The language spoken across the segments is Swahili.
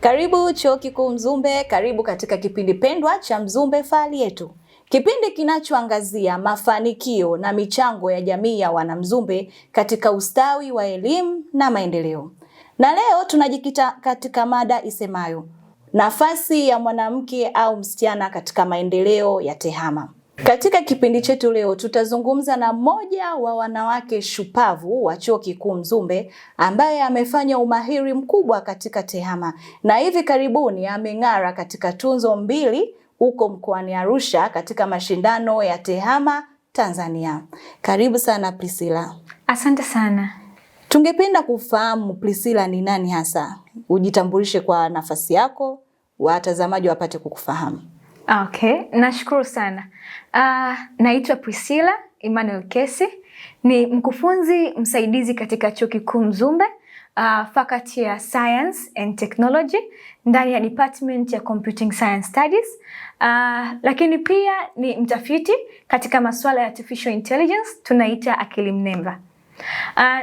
Karibu Chuo Kikuu Mzumbe, karibu katika kipindi pendwa cha Mzumbe Fahari Yetu. Kipindi kinachoangazia mafanikio na michango ya jamii ya wanamzumbe katika ustawi wa elimu na maendeleo. Na leo tunajikita katika mada isemayo nafasi ya mwanamke au msichana katika maendeleo ya TEHAMA. Katika kipindi chetu leo tutazungumza na mmoja wa wanawake shupavu wa Chuo Kikuu Mzumbe ambaye amefanya umahiri mkubwa katika TEHAMA na hivi karibuni ameng'ara katika tunzo 2 huko mkoani Arusha katika mashindano ya TEHAMA Tanzania. Karibu sana Priscilla. Asante sana. Tungependa kufahamu Priscilla ni nani hasa. Ujitambulishe kwa nafasi yako, watazamaji wapate kukufahamu. Okay, nashukuru sana. Naitwa Priscilla Emmanuel Kesi, ni mkufunzi msaidizi katika Chuo Kikuu Mzumbe, faculty ya Science and Technology ndani ya Department ya Computing Science Studies. Lakini pia ni mtafiti katika masuala ya Artificial Intelligence, tunaita akili mnemba.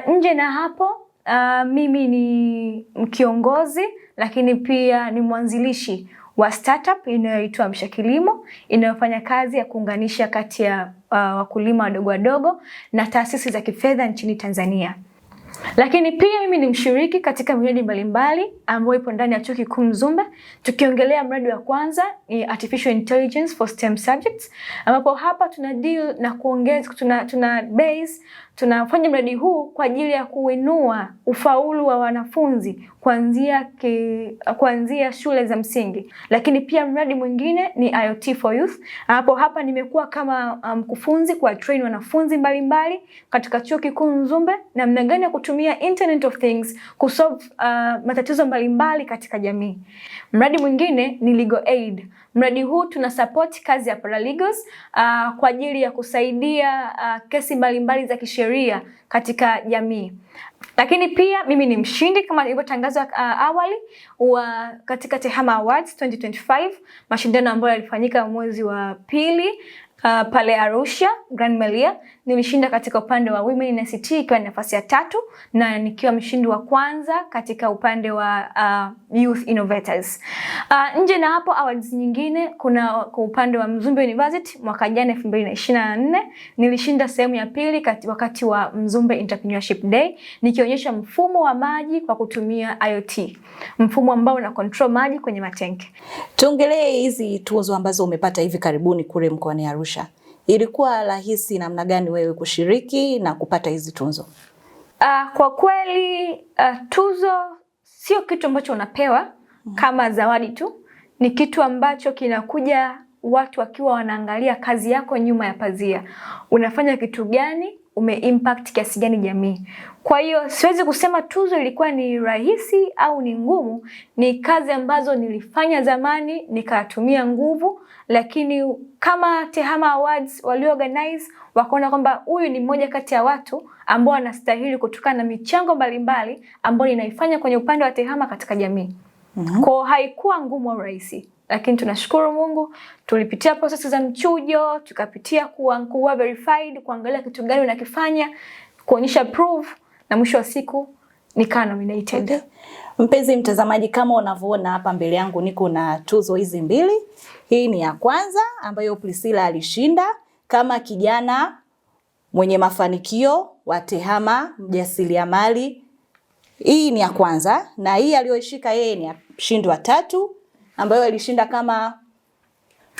Nje na hapo, mimi ni kiongozi lakini pia ni mwanzilishi wa startup inayoitwa Amsha Kilimo, inayofanya kazi ya kuunganisha kati ya wakulima wadogo wadogo na taasisi za kifedha nchini Tanzania. Lakini pia mimi ni mshiriki katika miradi mbalimbali ambayo ipo ndani ya Chuo Kikuu Mzumbe. Tukiongelea mradi wa kwanza ni Artificial Intelligence for STEM subjects, ambapo hapa tuna deal na kuongeza tunafanya mradi huu kwa ajili ya kuinua ufaulu wa wanafunzi kuanzia shule za msingi. Lakini pia mradi mwingine ni IoT for Youth, ambapo hapa nimekuwa kama mkufunzi kwa train wanafunzi mbalimbali katika Chuo Kikuu Mzumbe namna gani ya kutumia Internet of Things kusolve matatizo mbalimbali katika jamii. Mradi mwingine ni Legal Aid. Mradi huu tuna support kazi ya paralegals kwa ajili ya kusaidia kesi mbalimbali za kisheria katika jamii. Lakini pia mimi ni mshindi kama nilivyotangazwa awali katika TEHAMA Awards 2025, mashindano ambayo yalifanyika mwezi wa pili pale Arusha Grand Melia. Nilishinda katika upande wa Women in ICT ikiwa ni nafasi ya 3 na nikiwa mshindi wa kwanza katika upande wa Youth Innovators. Nje na hapo awards nyingine kwa upande wa Mzumbe University mwaka jana 2024 nilishinda sehemu ya pili wakati wa Mzumbe Entrepreneurship Day nikionyesha mfumo wa maji kwa kutumia IoT. Mfumo ambao una control maji kwenye matenki. Tuongelee hizi tuzo ambazo umepata hivi karibuni kule mkoani Arusha. Ilikuwa rahisi namna gani wewe kushiriki na kupata hizi tuzo? Kwa kweli tuzo sio kitu ambacho unapewa kama zawadi tu. Ni kitu ambacho kinakuja watu wakiwa wanaangalia kazi yako nyuma ya pazia. Unafanya kitu gani? Umeimpact kiasi gani jamii? Kwa hiyo siwezi kusema tuzo ilikuwa ni rahisi au ni ngumu. Ni kazi ambazo nilifanya zamani nikatumia nguvu, lakini kama TEHAMA Awards waliorganize wakaona kwamba huyu ni mmoja kati ya watu ambao wanastahili kutokana na michango mbalimbali ambayo ninaifanya kwenye upande wa TEHAMA katika jamii. Kwa haikuwa ngumu au rahisi, lakini tunashukuru Mungu tulipitia process za mchujo, tukapitia kuwa verified, kuangalia kitu gani unakifanya, kuonyesha proof na mwisho wa siku nika nominated. Okay. Mpenzi mtazamaji, kama unavyoona hapa mbele yangu niko na tuzo hizi 2. Hii ni ya kwanza ambayo Priscilla alishinda kama kijana mwenye mafanikio wa TEHAMA mjasiriamali. Hii ni ya kwanza na hii aliyoishika yeye ni mshindi wa 3 ambayo alishinda kama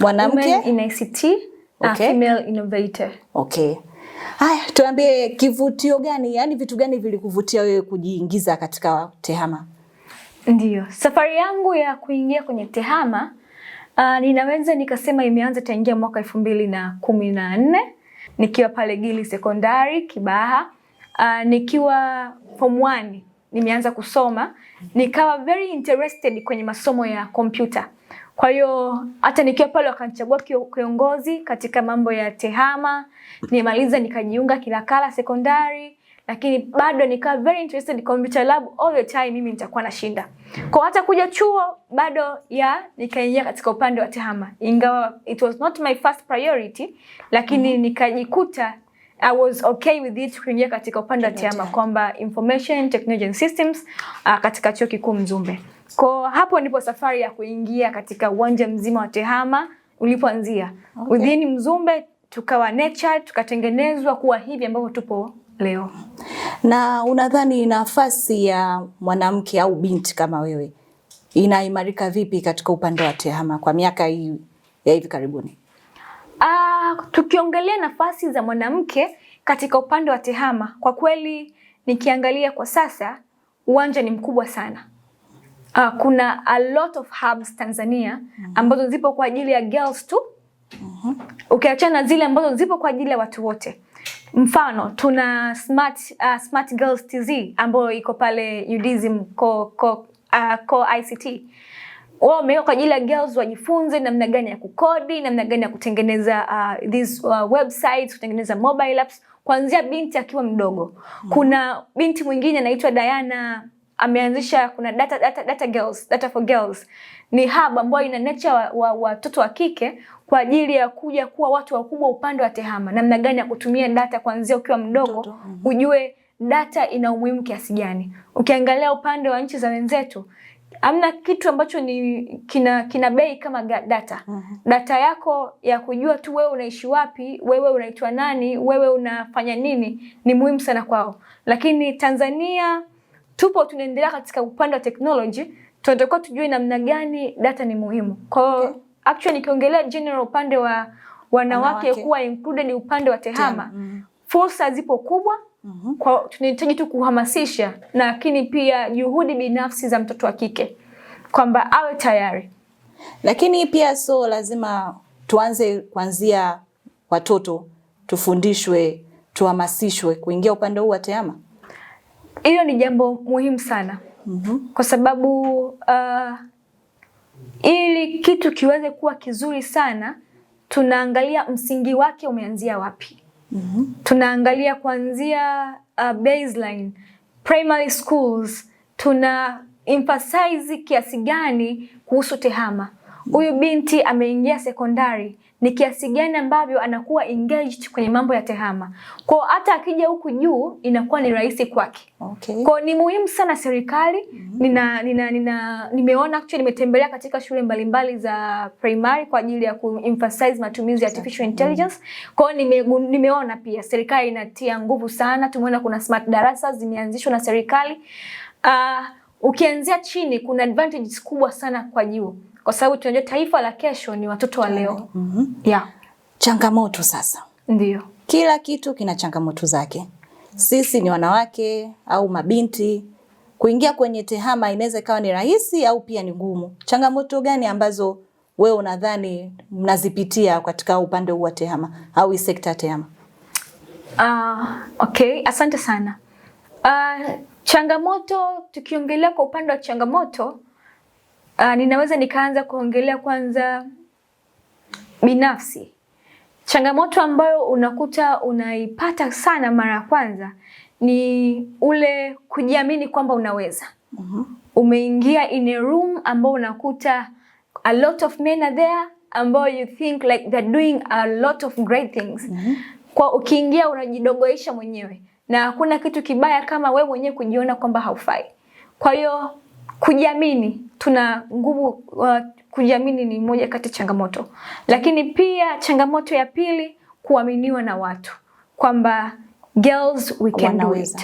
mwanamke in ICT, female innovator. Okay. Haya, tuambie kivutio gani, yani vitu gani vilikuvutia wewe kujiingiza katika TEHAMA? Ndiyo, safari yangu ya kuingia kwenye TEHAMA ninaweza nikasema imeanza tangia mwaka 2014 nikiwa pale Gili Sekondari Kibaha. Nikiwa form 1 nimeanza kusoma, nikawa very interested kwenye masomo ya kompyuta. Kwa hiyo hata nikiwa pale wakanichagua kiongozi katika mambo ya TEHAMA. Nimaliza nikajiunga Kilakala Sekondari, lakini bado nikawa very interested in computer lab all the time, mimi nitakuwa nashinda. Kwa hata kuja chuo bado nikaingia katika upande wa TEHAMA. Ingawa it was not my first priority, lakini nikajikuta I was okay with it kuingia katika upande wa TEHAMA kwamba Information Technology and Systems katika Chuo Kikuu Mzumbe. Kwa hapo ndipo safari ya kuingia katika uwanja mzima wa TEHAMA ulipoanzia. Within Mzumbe tukawa nature, tukatengenezwa kuwa hivi ambavyo tupo leo. Na unadhani nafasi ya mwanamke au binti kama wewe inaimarika vipi katika upande wa TEHAMA kwa miaka hii ya hivi karibuni? Tukiongelea nafasi za mwanamke katika upande wa TEHAMA, kwa kweli nikiangalia kwa sasa uwanja ni mkubwa sana. Kuna a lot of hubs Tanzania ambazo zipo kwa ajili ya girls tu. Ukiachana na zile ambazo zipo kwa ajili ya watu wote. Mfano tuna Smart Girls TZ ambayo iko pale UDSM co ICT. Wao wameweka kwa ajili ya girls wajifunze namna gani ya kukodi, namna gani ya kutengeneza these websites, kutengeneza mobile apps kuanzia binti akiwa mdogo. Kuna binti mwingine anaitwa Diana ameanzisha kuna data for girls. Ni hub ambayo ina nurture watoto wa kike kwa ajili ya kuja kuwa watu wakubwa upande wa TEHAMA. Namna gani ya kutumia data kuanzia ukiwa mdogo, ujue data ina umuhimu kiasi gani. Ukiangalia upande wa nchi za wenzetu, hamna kitu ambacho kina bei kama data. Data yako ya kujua tu wewe unaishi wapi, wewe unaitwa nani, wewe unafanya nini ni muhimu sana kwao. Lakini Tanzania tunaendelea katika upande wa technology, tunatakiwa tujue namna gani data ni muhimu. Kwa actually nikiongelea general upande wa wanawake kuwa included upande wa TEHAMA, fursa zipo kubwa. Kwa tunahitaji tu kuhamasisha, lakini pia juhudi binafsi za mtoto wa kike kwamba awe tayari. Lakini pia lazima tuanze kuanzia watoto, tufundishwe, tuhamasishwe kuingia upande huu wa TEHAMA. Hilo ni jambo muhimu sana. Kwa sababu ili kitu kiweze kuwa kizuri sana, tunaangalia msingi wake umeanzia wapi. Tunaangalia kuanzia baseline, primary schools, tuna emphasize kiasi gani kuhusu TEHAMA. Huyu binti ameingia sekondari, ni kiasi gani ambavyo anakuwa engaged kwenye mambo ya TEHAMA. Kwa hata akija huku juu inakuwa ni rahisi kwake. Kwa ni muhimu sana serikali. Nimeona actually nimetembelea katika shule mbalimbali za primary kwa ajili ya kuemphasize matumizi ya artificial intelligence. Kwa nimeona pia serikali inatia nguvu sana. Tumeona kuna smart darasa zimeanzishwa na serikali. Ukianzia chini kuna advantages kubwa sana kwa juu. Kwa sababu tunajua taifa la kesho ni watoto wa leo. Changamoto sasa. Ndio. Kila kitu kina changamoto zake. Sisi ni wanawake au mabinti, kuingia kwenye TEHAMA inaweza ikawa ni rahisi au pia ni ngumu. Changamoto gani ambazo wewe unadhani mnazipitia katika upande huu wa TEHAMA au sekta ya TEHAMA? Asante sana. Changamoto, tukiongelea kwa upande wa changamoto, ninaweza nikaanza kuongelea kwanza binafsi. Changamoto ambayo unakuta unaipata sana mara ya kwanza ni ule kujiamini kwamba unaweza. Umeingia in a room ambao unakuta a lot of men are there ambao you think like they're doing a lot of great things. Kwa ukiingia unajidogoisha mwenyewe na hakuna kitu kibaya kama wewe mwenyewe kujiona kwamba haufai. Kwa hiyo kujiamini, tuna nguvu. Kujiamini ni moja kati ya changamoto. Lakini pia changamoto ya pili, kuaminiwa na watu kwamba girls we can do it.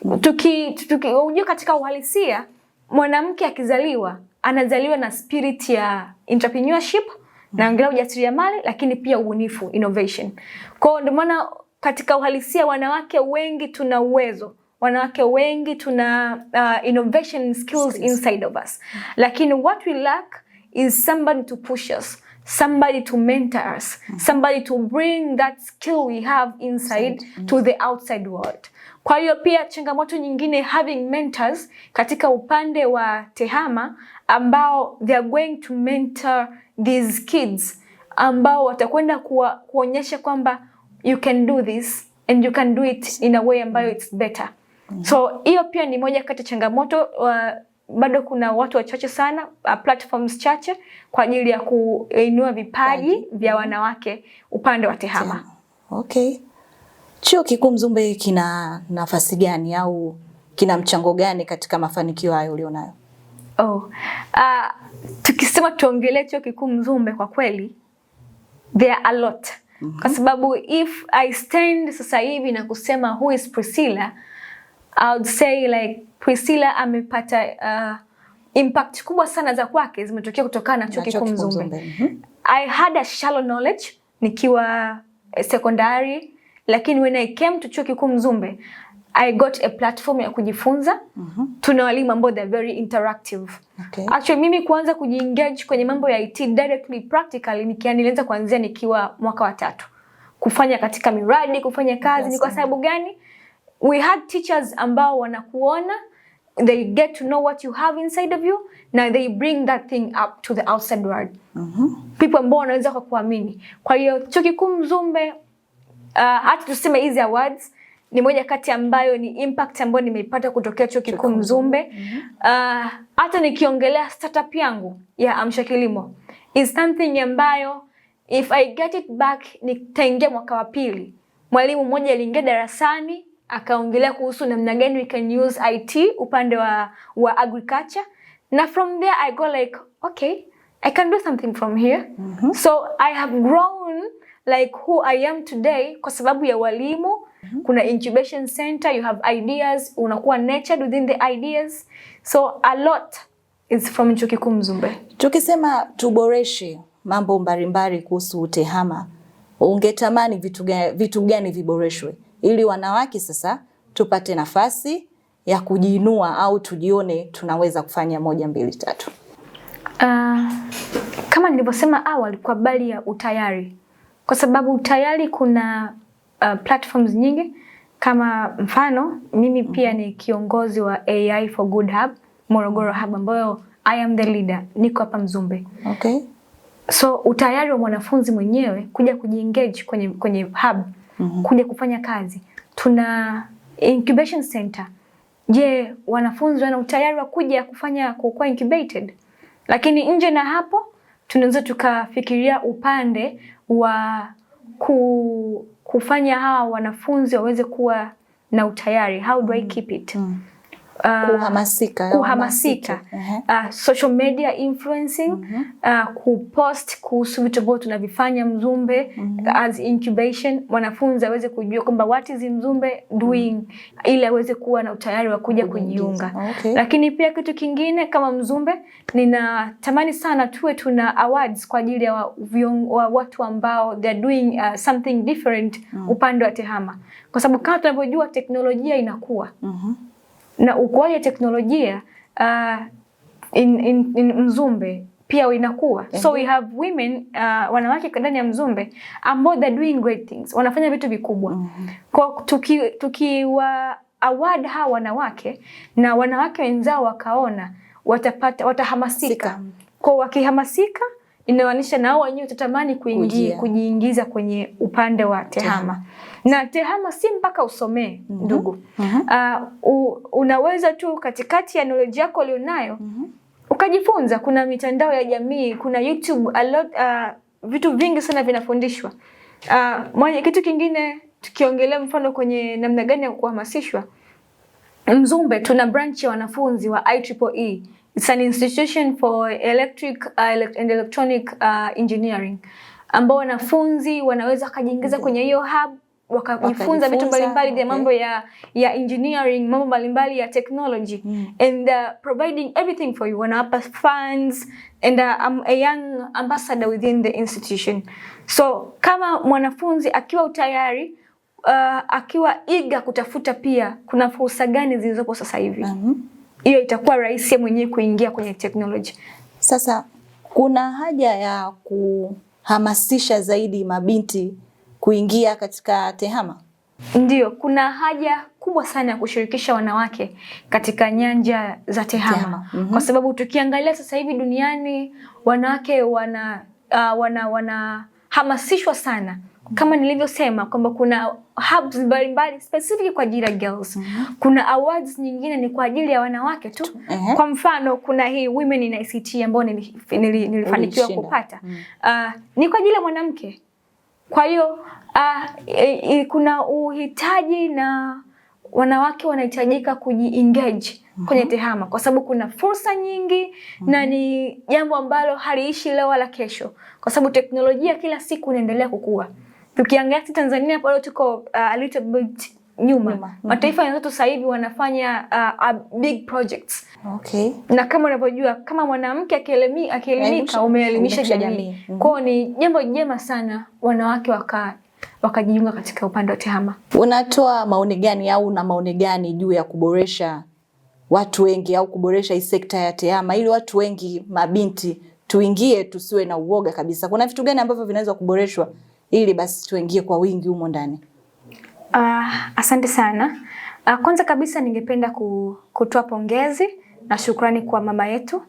Unajua katika uhalisia mwanamke akizaliwa anazaliwa na spirit ya entrepreneurship na angalau ujasiriamali, lakini pia ubunifu, innovation. Kwa ndio maana katika uhalisia wanawake wengi tuna uwezo. Wanawake wengi tuna innovation skills inside of us. Lakini what we lack is somebody to push us, somebody to mentor us, somebody to bring that skill we have inside to the outside world. Kwa hiyo pia changamoto nyingine, having mentors katika upande wa TEHAMA ambao they are going to mentor these kids ambao watakwenda kuonyesha kwamba you can do this and you can do it in a way ambayo it's better. So hiyo pia ni moja kati ya changamoto. Bado kuna watu wachache sana, platforms chache kwa ajili ya kuinua vipaji vya wanawake upande wa TEHAMA. Chuo Kikuu Mzumbe kina nafasi gani au kina mchango gani katika mafanikio hayo ulionayo? Tukisema tuongelee Chuo Kikuu Mzumbe, kwa kweli there are a lot. Kwa sababu if I stand sasa hivi na kusema who is Priscilla, I would say like Priscilla amepata impact kubwa sana za kwake zimetokea kutokana na Chuo Kikuu Mzumbe. I had a shallow knowledge nikiwa secondary, lakini when I came to Chuo Kikuu Mzumbe I got a platform ya kujifunza. Tuna walimu ambao they're very interactive. Actually mimi kuanza kujiengage kwenye mambo ya IT directly practically nilianza kuanzia nikiwa mwaka wa 3. Kufanya katika miradi, kufanya kazi. Ni kwa sababu gani? We had teachers ambao wanakuona, they get to know what you have inside of you, now they bring that thing up to the outside world. People ambao wanaweza kukuamini. Kwa hiyo Chuo Kikuu Mzumbe, hata tuseme hizi awards ni moja kati ambayo ni impact ambayo nimeipata kutokea Chuo Kikuu Mzumbe. Hata nikiongelea startup yangu ya Amsha Kilimo is something ambayo if I get it back nitaingia mwaka wa 2. Mwalimu mmoja aliingia darasani akaongelea kuhusu namna gani we can use IT upande wa agriculture, na from there I go like okay, I can do something from here. So I have grown like who I am today kwa sababu ya walimu. Kuna incubation center, you have ideas, unakuwa nurtured within the ideas. So a lot is from Chuo Kikuu Mzumbe. Tukisema tuboreshe mambo mbalimbali kuhusu TEHAMA, ungetamani vitu gani viboreshwe ili wanawake sasa tupate nafasi ya kujiinua au tujione tunaweza kufanya 1, 2, 3? Kama nilivyosema awali kwa bali ya utayari. Kwa sababu tayari kuna platforms nyingi, kama mfano mimi pia ni kiongozi wa AI for Good Hub Morogoro Hub, ambayo I am the leader, niko hapa Mzumbe. So utayari wa mwanafunzi mwenyewe kuja kujiengage kwenye hub, kuja kufanya kazi. Tuna incubation center. Je, wanafunzi wana utayari wa kuja kuwa incubated? Lakini nje na hapo tunaweza tukafikiria upande wa kufanya hawa wanafunzi waweze kuwa na utayari. How do I keep it? Kuhamasika. Social media influencing, kupost kuhusu vitu ambavyo tunavifanya Mzumbe as incubation, wanafunzi aweze kujua kwamba what is Mzumbe doing, ili aweze kuwa na utayari wa kuja kujiunga. Lakini pia kitu kingine kama Mzumbe, ninatamani sana tuwe tuna awards kwa ajili ya watu ambao they are doing something different upande wa TEHAMA, kwa sababu kama tunavyojua teknolojia inakuwa na ukuaji wa teknolojia in Mzumbe pia inakuwa. So we have women, wanawake ndani ya Mzumbe ambao they doing great things, wanafanya vitu vikubwa. Kwa tukiwa award hawa wanawake na wanawake wenzao wakaona, watahamasika. Kwa wakihamasika inamaanisha nao wenyewe utatamani kujiingiza kwenye upande wa TEHAMA. Na TEHAMA si mpaka usomee ndugu. Unaweza tu katikati ya knowledge yako ulionayo ukajifunza. Kuna mitandao ya jamii, kuna YouTube, vitu vingi sana vinafundishwa. Kitu kingine tukiongelea mfano kwenye namna gani ya kuhamasishwa, Mzumbe tuna branch ya wanafunzi wa IEEE. It's an institution for electric and electronic engineering, ambao wanafunzi wanaweza kujiingiza kwenye hiyo hub wakajifunza vitu mbalimbali vya mambo ya engineering, mambo mbalimbali ya technology, and providing everything for you. Wanawapa funds, and I'm a young ambassador within the institution. So kama mwanafunzi akiwa utayari, akiwa eager kutafuta pia kuna fursa gani zilizopo sasa hivi, hiyo itakuwa rahisi mwenyewe kuingia kwenye technology. Sasa kuna haja ya kuhamasisha zaidi mabinti kuingia katika TEHAMA? Ndio, kuna haja kubwa sana ya kushirikisha wanawake katika nyanja za TEHAMA. Kwa sababu tukiangalia sasa hivi duniani wanawake wanahamasishwa sana. Kama nilivyosema kwamba kuna hubs mbalimbali specific kwa ajili ya girls. Kuna awards nyingine ni kwa ajili ya wanawake tu. Kwa mfano kuna hii Women in ICT ambayo nilifanikiwa kupata. Ni kwa ajili ya mwanamke. Kwa hiyo kuna uhitaji na wanawake wanahitajika kuji-engage kwenye tehama kwa sababu kuna fursa nyingi na ni jambo ambalo haliishi leo wala kesho, kwa sababu teknolojia kila siku inaendelea kukua. Tukiangalia Tanzania bado tuko a little bit nyuma. Mataifa yenzetu sasa hivi wanafanya big projects. Okay. Na kama unavyojua kama mwanamke akielimika umeelimisha jamii. Kwa ni jambo jema sana wanawake wakajiunga katika upande wa tehama. Unatoa maoni gani au una maoni gani juu ya kuboresha watu wengi au kuboresha hii sekta ya tehama ili watu wengi mabinti tuingie, tusiwe na uoga kabisa? Kuna vitu gani ambavyo vinaweza kuboreshwa ili basi tuingie kwa wingi humo ndani? Asante sana. Kwanza kabisa ningependa kutoa pongezi na shukrani kwa mama yetu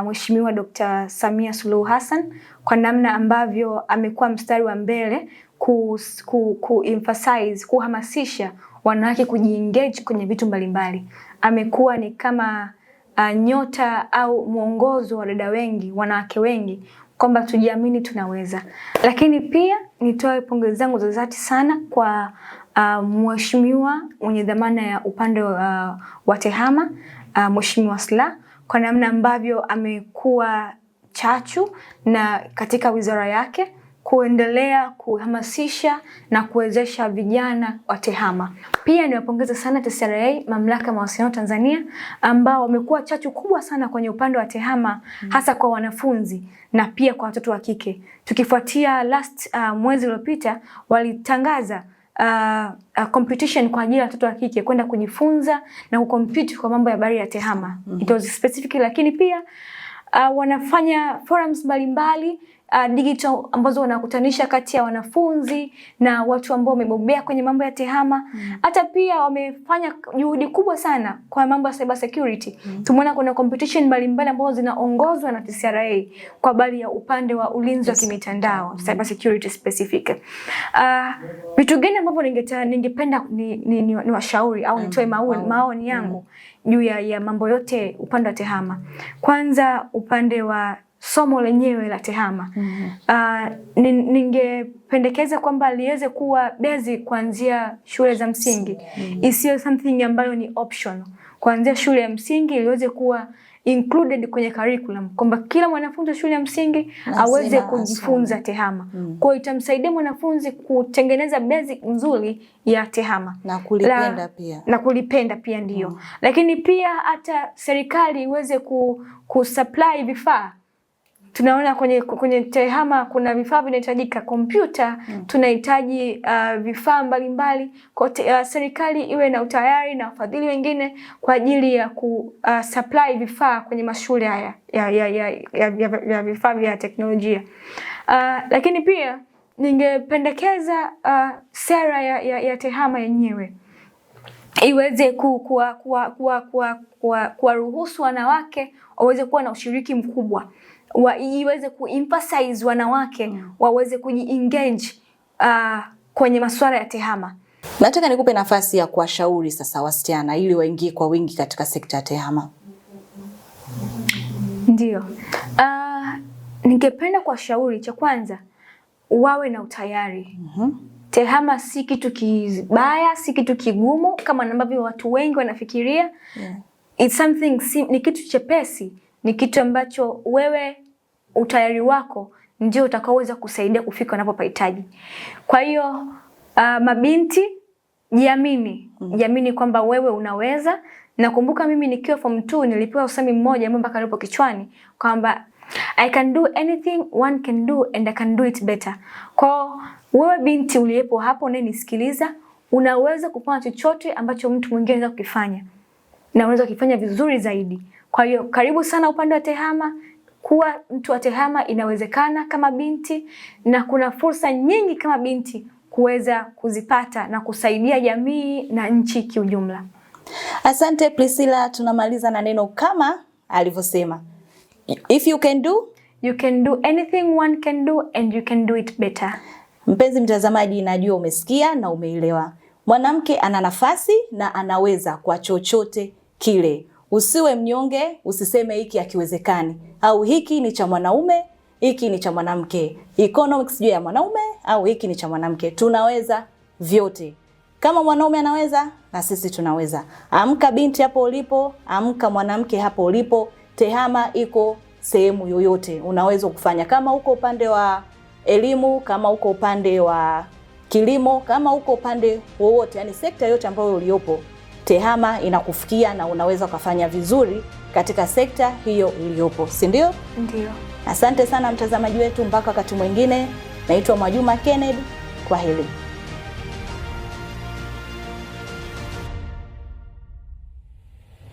Mheshimiwa Dr. Samia Suluhu Hassan kwa namna ambavyo amekuwa mstari wa mbele emphasize, kuhamasisha wanawake kuji-engage kwenye vitu mbalimbali. Amekuwa ni kama nyota au mwongozo wa dada wengi, wanawake wengi, kwamba tujiamini, tunaweza. Lakini pia nitoe pongezi zangu za dhati sana kwa mheshimiwa mwenye dhamana ya upande wa tehama, Mheshimiwa Slaa, kwa namna ambavyo amekuwa chachu na katika wizara yake kuendelea kuhamasisha na kuwezesha vijana wa tehama. Pia niwapongeze sana TCRA, Mamlaka ya Mawasiliano Tanzania, ambao wamekuwa chachu kubwa sana kwenye upande wa tehama, hasa kwa wanafunzi na pia kwa watoto wa kike. Tukifuatia mwezi uliopita walitangaza competition kwa ajili ya watoto wa kike kwenda kujifunza na kucompete kwa mambo ya habari ya tehama. It was specific, lakini pia wanafanya forums mbalimbali digital ambazo wanakutanisha kati ya wanafunzi na watu ambao wamebobea kwenye mambo ya tehama. Hata pia wamefanya juhudi kubwa sana kwa mambo ya cyber security. Tumeona kuna competition mbalimbali ambazo zinaongozwa na TCRA kwa habari ya upande wa ulinzi wa kimitandao, cyber security specific. Vitu gani ambavyo ningependa ni washauri au nitoe maoni yangu juu ya mambo yote upande wa tehama. Kwanza upande wa somo lenyewe la tehama. Ningependekeza kwamba liweze kuwa basic kuanzia shule za msingi. Isiyo something ambayo ni optional. Kuanzia shule ya msingi liweze kuwa included kwenye curriculum, kwamba kila mwanafunzi wa shule ya msingi aweze kujifunza tehama. Kwa hiyo itamsaidia mwanafunzi kutengeneza basic nzuri ya tehama na kulipenda pia. Na kulipenda pia ndio. Lakini pia hata serikali iweze kusupply vifaa. Tunaona kwenye tehama kuna vifaa vinahitajika, kompyuta, tunahitaji vifaa mbalimbali. Kwa serikali iwe na utayari na wafadhili wengine kwa ajili ya kusupply vifaa kwenye mashule haya ya vifaa vya teknolojia. Lakini pia ningependekeza sera ya tehama yenyewe iweze kuwaruhusu wanawake waweze kuwa na ushiriki mkubwa. Iweze kuemphasize wanawake waweze kuji-engage kwenye masuala ya tehama. Nataka nikupe nafasi ya kuwashauri sasa wasichana ili waingie kwa wingi katika sekta ya tehama. Ndio. Ningependa kuwashauri, cha kwanza wawe na utayari. Tehama si kitu kibaya, si kitu kigumu kama ambavyo watu wengi wanafikiria. It's something ni kitu chepesi. Ni kitu ambacho wewe utayari wako ndio utakaoweza kusaidia kufika unapopahitaji. Kwa hiyo mabinti, jiamini kwamba wewe unaweza. Nakumbuka mimi nikiwa form 2 nilipewa usemi mmoja ambao mpaka leo kichwani kwamba I can do anything one can do and I can do it better. Kwa wewe binti uliyepo hapo unayenisikiliza, unaweza kufanya chochote ambacho mtu mwingine anaweza kukifanya. Na unaweza kufanya vizuri zaidi. Kwa hiyo karibu sana upande wa tehama. Kuwa mtu wa tehama inawezekana kama binti, na kuna fursa nyingi kama binti kuweza kuzipata na kusaidia jamii na nchi kiujumla. Asante Priscilla, tunamaliza na neno kama alivyosema. If you can do anything one can do and you can do it better. Mpenzi mtazamaji, najua umesikia na umeelewa. Mwanamke ana nafasi na anaweza kwa chochote kile. Usiwe mnyonge, usiseme hiki hakiwezekani au hiki ni cha mwanaume, hiki ni cha mwanamke. Economics juu ya mwanaume au hiki ni cha mwanamke. Tunaweza vyote. Kama mwanaume anaweza, na sisi tunaweza. Amka binti hapo ulipo, amka mwanamke hapo ulipo. TEHAMA iko sehemu yoyote unaweza kufanya. Kama uko upande wa elimu, kama uko upande wa kilimo, kama uko upande wowote, yani sekta yote ambayo uliopo, TEHAMA inakufikia na unaweza kufanya vizuri katika sekta hiyo uliopo, si ndio? Ndio. Asante sana mtazamaji wetu, mpaka wakati mwingine. Naitwa Mwajuma Kennedy. Kwaheri.